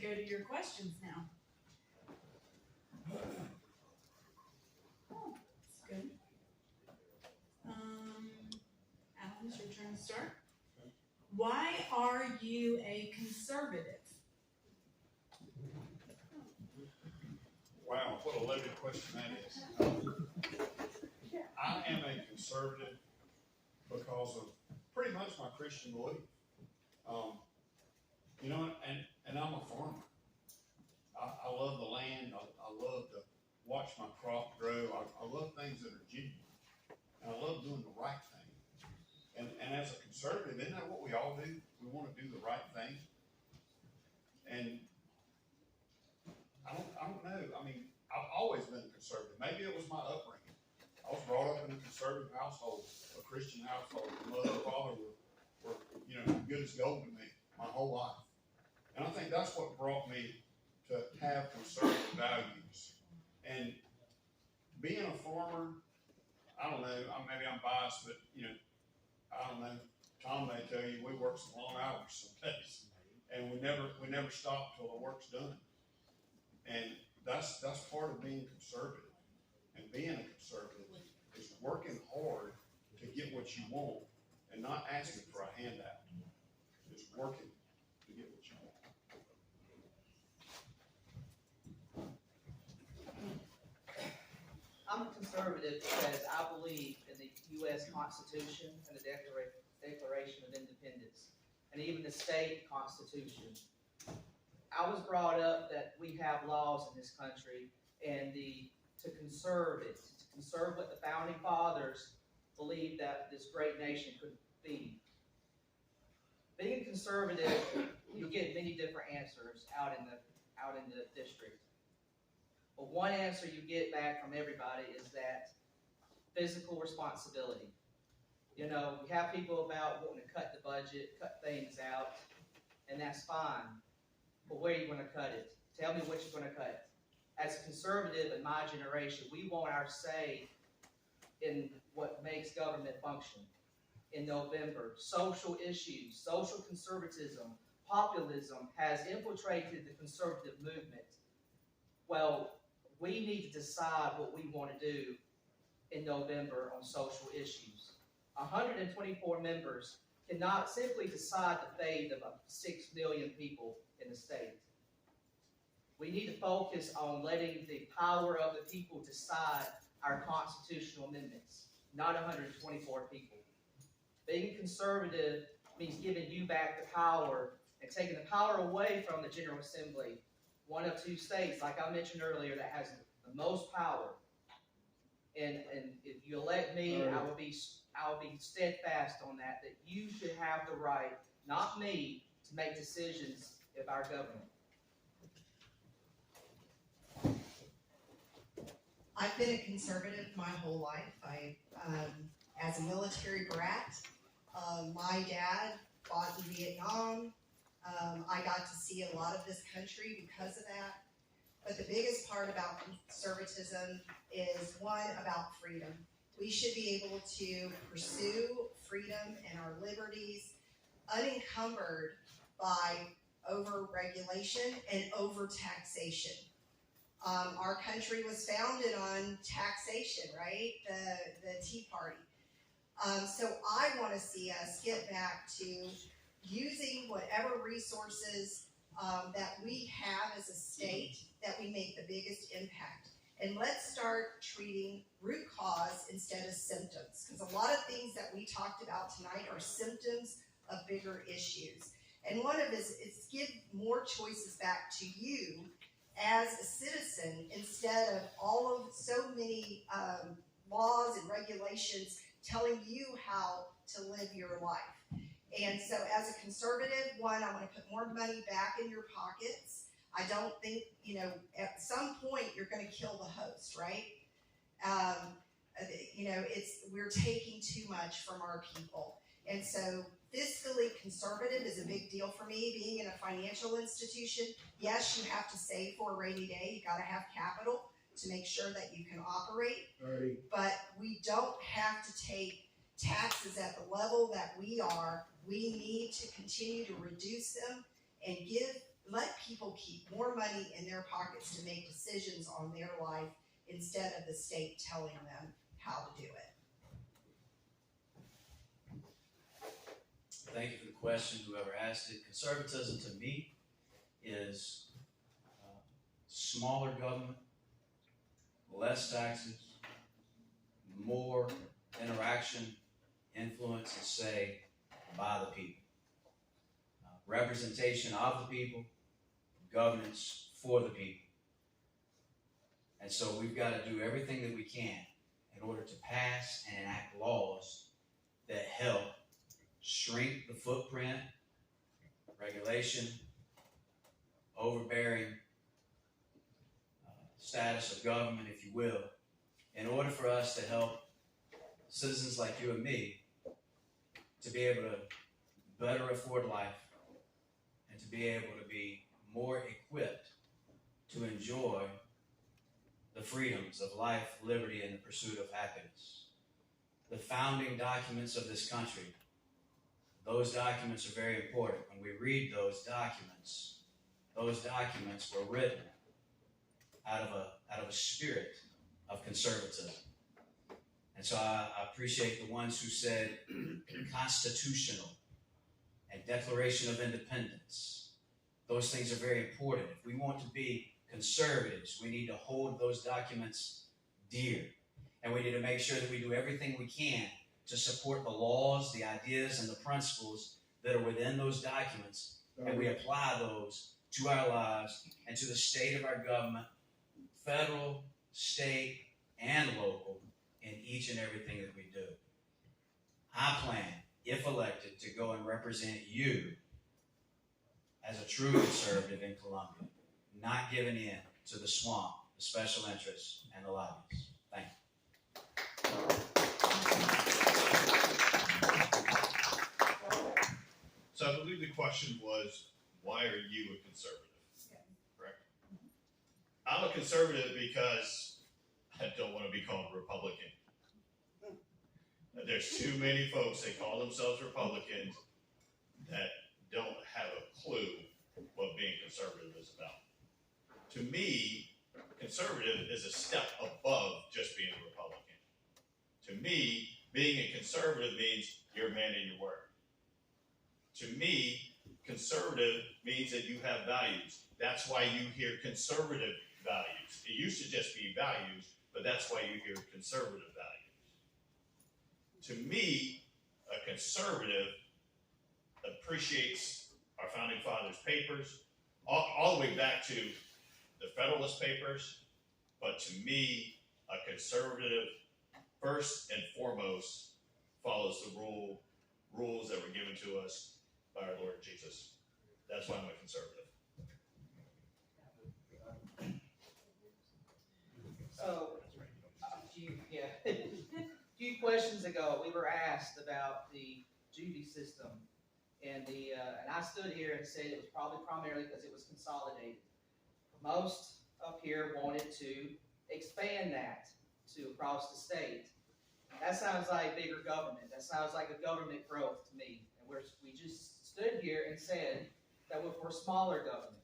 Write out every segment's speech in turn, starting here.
go to your questions now. Oh, that's good. Alan, it's your turn to start. Why are you a conservative? Wow, what a loaded question that is. I am a conservative because of pretty much my Christian belief. You know, and I'm a farmer. I love the land. I love to watch my crop grow. I love things that are genuine. And I love doing the right thing. And as a conservative, isn't that what we all do? We want to do the right thing. And I don't know. I mean, I've always been a conservative. Maybe it was my upbringing. I was brought up in a conservative household, a Christian household. My mother and father were good as gold to me my whole life. And I think that's what brought me to have conservative values. And being a farmer, I don't know, maybe I'm biased, but, I don't know. Tom may tell you we work some long hours some days. And we never stop till the work's done. And that's part of being conservative. And being a conservative is working hard to get what you want and not asking for a handout. It's working to get what you want. I'm a conservative because I believe in the U.S. Constitution and the Declaration of Independence, and even the state constitution. I was brought up that we have laws in this country, and to conserve it, to conserve what the founding fathers believed that this great nation could be. Being conservative, you get many different answers out in the district. But one answer you get back from everybody is that physical responsibility. We have people about wanting to cut the budget, cut things out, and that's fine. But where are you going to cut it? Tell me what you're going to cut. As a conservative in my generation, we want our say in what makes government function. In November, social issues, social conservatism, populism has infiltrated the conservative movement. Well, we need to decide what we want to do in November on social issues. 124 members cannot simply decide the fate of 6 million people in the state. We need to focus on letting the power of the people decide our constitutional amendments, not 124 people. Being conservative means giving you back the power and taking the power away from the General Assembly, one of 2 states, like I mentioned earlier, that has the most power. And if you elect me, I will be steadfast on that you should have the right, not me, to make decisions of our government. I've been a conservative my whole life. As a military brat, my dad fought in Vietnam. I got to see a lot of this country because of that. But the biggest part about conservatism is one about freedom. We should be able to pursue freedom and our liberties unencumbered by over-regulation and over-taxation. Our country was founded on taxation, right? The Tea Party. So I want to see us get back to using whatever resources that we have as a state that we make the biggest impact. And let's start treating root cause instead of symptoms. Because a lot of things that we talked about tonight are symptoms of bigger issues. And one of it is give more choices back to you as a citizen instead of all of so many laws and regulations telling you how to live your life. And so as a conservative, one, I want to put more money back in your pockets. I don't think, at some point you're going to kill the host, right? We're taking too much from our people. And so fiscally conservative is a big deal for me. Being in a financial institution, yes, you have to save for a rainy day. You got to have capital to make sure that you can operate. Right. But we don't have to take taxes at the level that we are. We need to continue to reduce them and let people keep more money in their pockets to make decisions on their life instead of the state telling them how to do it. Thank you for the question, whoever asked it. Conservatism to me is smaller government, less taxes, more interaction, influence, and say by the people. Representation of the people, governance for the people. And so we've got to do everything that we can in order to pass and enact laws that help shrink the footprint, regulation, overbearing status of government, if you will, in order for us to help citizens like you and me to be able to better afford life and to be able to be more equipped to enjoy the freedoms of life, liberty, and the pursuit of happiness. The founding documents of this country, those documents are very important. When we read those documents were written out of a spirit of conservatism. And so I appreciate the ones who said constitutional and Declaration of Independence. Those things are very important. If we want to be conservatives, we need to hold those documents dear. And we need to make sure that we do everything we can to support the laws, the ideas, and the principles that are within those documents. And we apply those to our lives and to the state of our government, federal, state, and local, in each and everything that we do. I plan, if elected, to go and represent you as a true conservative in Columbia, not giving in to the swamp, the special interests, and the lobbies. Thank you. So I believe the question was, why are you a conservative? Correct? I'm a conservative because I don't want to be called Republican. There's too many folks that call themselves Republicans that don't have a clue what being conservative is about. To me, conservative is a step above just being a Republican. To me, being a conservative means you're a man of your word. To me, conservative means that you have values. That's why you hear conservative values. It used to just be values, but that's why you hear conservative values. To me, a conservative appreciates our founding fathers' papers, all the way back to the Federalist Papers. But to me, a conservative, first and foremost, follows the rules that were given to us by our Lord Jesus. That's why I'm a conservative. So, a few questions ago, we were asked about the juvie system, and I stood here and said it was probably primarily because it was consolidated. Most up here wanted to expand that to across the state. That sounds like bigger government. That sounds like a government growth to me. And we just stood here and said that we're smaller government.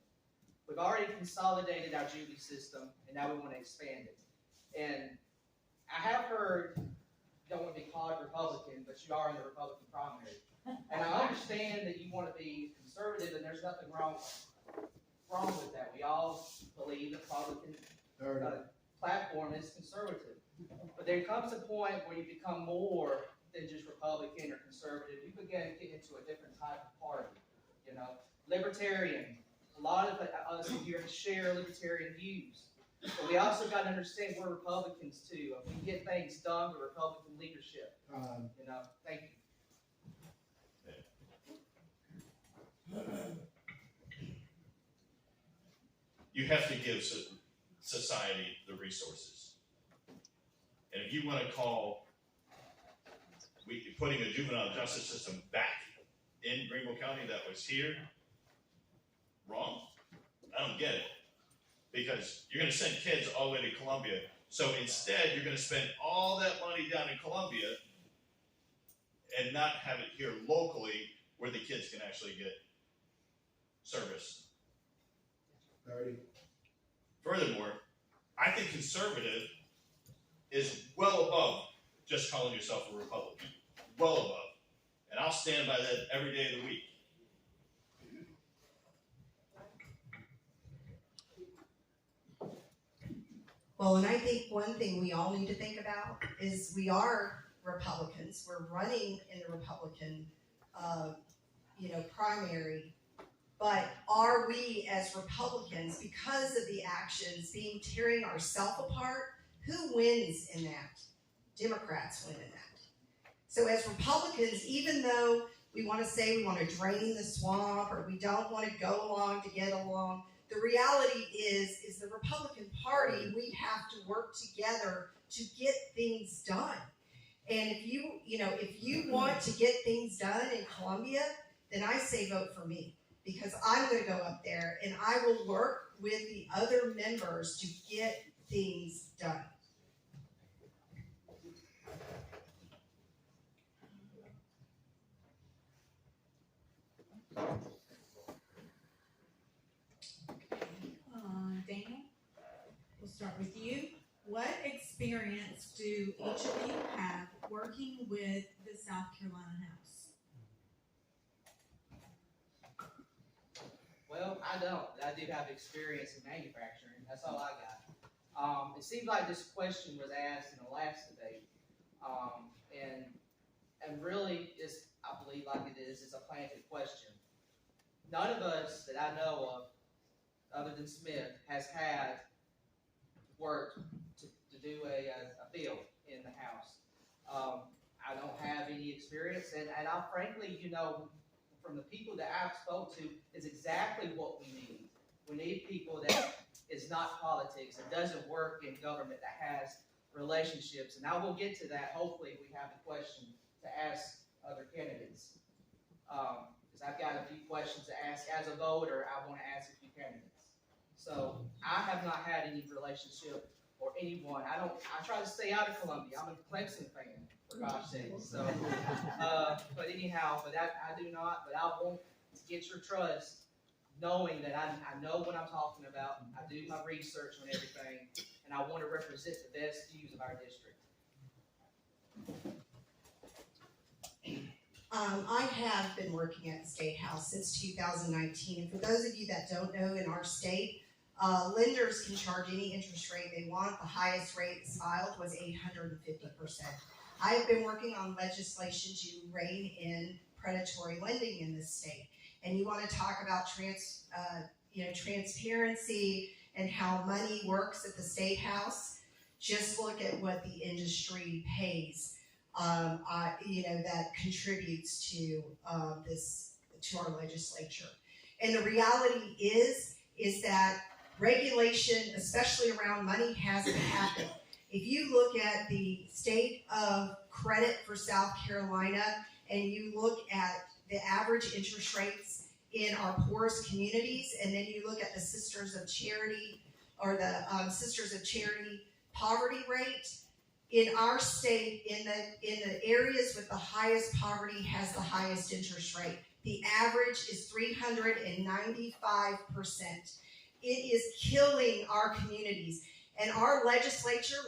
We've already consolidated our juvie system, and now we want to expand it. And I have heard, don't want to be called Republican, but you are in the Republican primary. And I understand that you want to be conservative, and there's nothing wrong with that. We all believe the Republican platform is conservative. But there comes a point where you become more than just Republican or conservative. You begin to get into a different type of party. Libertarian. A lot of us here share libertarian views. But we also got to understand we're Republicans too. If we get things done with Republican leadership. Thank you. You have to give society the resources. And if you want to call putting a juvenile justice system back in Greenville County that was here wrong, I don't get it. Because you're going to send kids all the way to Columbia. So instead, you're going to spend all that money down in Columbia and not have it here locally where the kids can actually get service. Alrighty. Furthermore, I think conservative is well above just calling yourself a Republican. Well above. And I'll stand by that every day of the week. Well, and I think one thing we all need to think about is we are Republicans. We're running in the Republican, primary. But are we as Republicans, because of the actions being tearing ourselves apart, who wins in that? Democrats win in that. So as Republicans, even though we want to say we want to drain the swamp or we don't want to go along to get along, the reality is the Republican Party, we have to work together to get things done. And if you want to get things done in Columbia, then I say vote for me, because I'm going to go up there and I will work with the other members to get things done. Daniel, we'll start with you. What experience do each of you have working with the South Carolina House? Well, I don't. I do have experience in manufacturing. That's all I got. It seems like this question was asked in the last debate, and really, I believe like it is, it's a planted question. None of us that I know of, other than Smith, has had worked to do a bill in the House. I don't have any experience, and I frankly, from the people that I've spoke to, is exactly what we need. We need people that is not politics, that doesn't work in government, that has relationships. And I will get to that, hopefully, if we have a question to ask other candidates. Because I've got a few questions to ask. As a voter, I want to ask a few candidates. So I have not had any relationship or anyone. I try to stay out of Columbia. I'm a Clemson fan, for gosh sake. So, but anyhow, I do not. But I want to get your trust, knowing that I know what I'm talking about. I do my research on everything, and I want to represent the best views of our district. I have been working at the State House since 2019. And for those of you that don't know, in our state, lenders can charge any interest rate they want. The highest rate filed was 850%. I have been working on legislation to rein in predatory lending in this state. And you want to talk about transparency and how money works at the State House? Just look at what the industry pays. That contributes to to our legislature. And the reality is that regulation, especially around money, hasn't happened. If you look at the state of credit for South Carolina and you look at the average interest rates in our poorest communities, and then you look at the Sisters of Charity or the Sisters of Charity poverty rate, in our state, in the areas with the highest poverty has the highest interest rate. The average is 395%. It is killing our communities. And our legislature,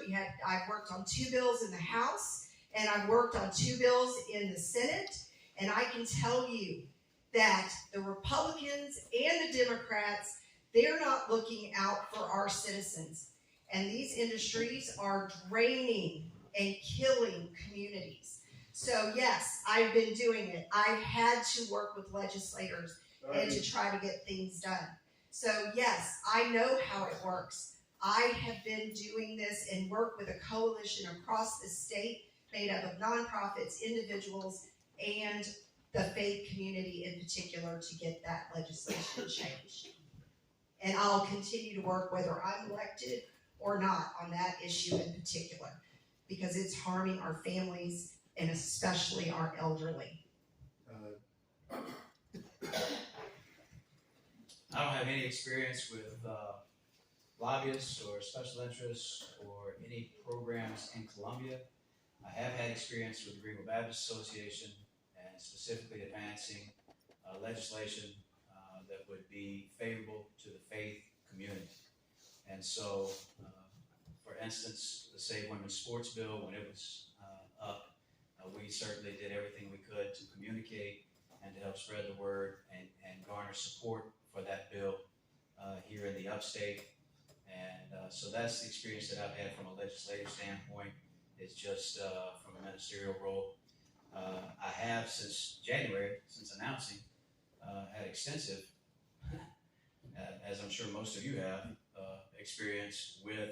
I've worked on 2 bills in the House, and I've worked on 2 bills in the Senate, and I can tell you that the Republicans and the Democrats, they're not looking out for our citizens. And these industries are draining and killing communities. So yes, I've been doing it. I've had to work with legislators and to try to get things done. So yes, I know how it works. I have been doing this and work with a coalition across the state made up of nonprofits, individuals, and the faith community in particular to get that legislation changed. And I'll continue to work whether I'm elected or not on that issue in particular, because it's harming our families and especially our elderly. I don't have any experience with lobbyists or special interests or any programs in Columbia. I have had experience with the Greenville Baptist Association and specifically advancing legislation that would be favorable to the faith community. And so, for instance, the Save Women's Sports Bill, when it was up, we certainly did everything we could to communicate and to help spread the word and garner support for that bill here in the upstate. And so that's the experience that I've had from a legislative standpoint. It's just from a ministerial role. I have since January, since announcing, had extensive, as I'm sure most of you have, experience with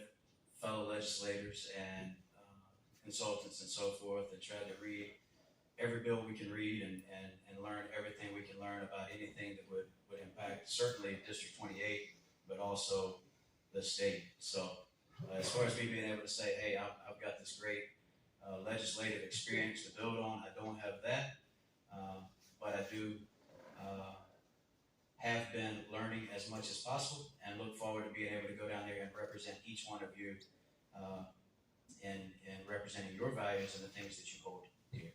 fellow legislators and consultants and so forth, and tried to read every bill we can read and learn everything we can learn about anything that would impact certainly District 28, but also the state. So as far as me being able to say, hey, I've got this great legislative experience to build on, I don't have that, but I do have been learning as much as possible and look forward to being able to go down there and represent each one of you in representing your values and the things that you hold dear.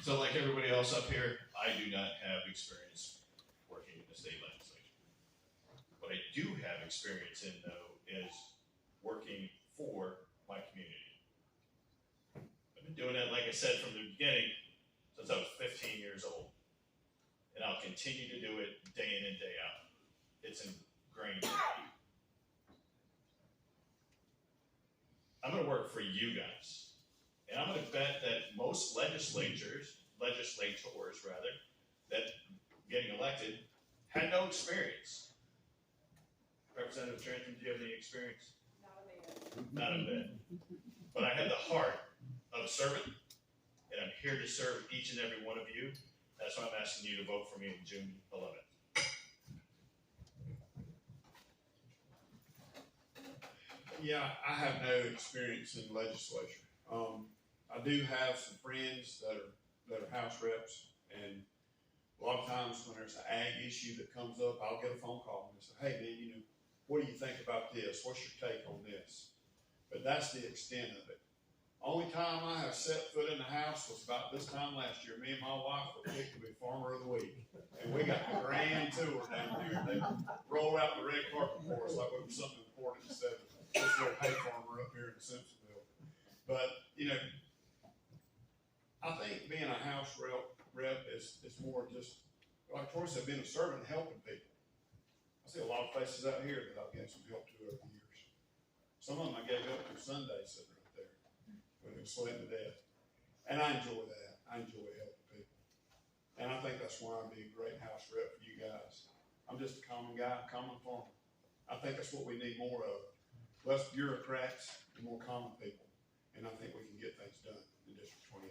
So like everybody else up here, I do not have experience working in the state legislature. What I do have experience in, though, is working for my community. I've been doing it, like I said, from the beginning, since I was 15 years old. And I'll continue to do it day in and day out. It's ingrained in me. I'm gonna work for you guys. And I'm gonna bet that most legislators rather, that getting elected had no experience. Representative Trenton, do you have any experience? Not a bit. But I have the heart of a servant, and I'm here to serve each and every one of you. That's why I'm asking you to vote for me on June 11th. Yeah, I have no experience in legislature. I do have some friends that are House reps, and a lot of times when there's an ag issue that comes up, I'll get a phone call and they say, hey man, what do you think about this? What's your take on this? But that's the extent of it. Only time I have set foot in the House was about this time last year. Me and my wife were picked to be Farmer of the Week. And we got the grand tour down there. They rolled out the red carpet for us like it was something important instead of this little hay farmer up here in Simpsonville. But, I think being a House rep is more just, like Troy said, being a servant and helping people. I see a lot of faces out here that I've given some help to over the years. Some of them I gave help to Sunday sitting right there when they were sweating to death. And I enjoy that. I enjoy helping people. And I think that's why I'd be a great House rep for you guys. I'm just a common guy, common farmer. I think that's what we need more of. Less bureaucrats and more common people. And I think we can get things done in District 28.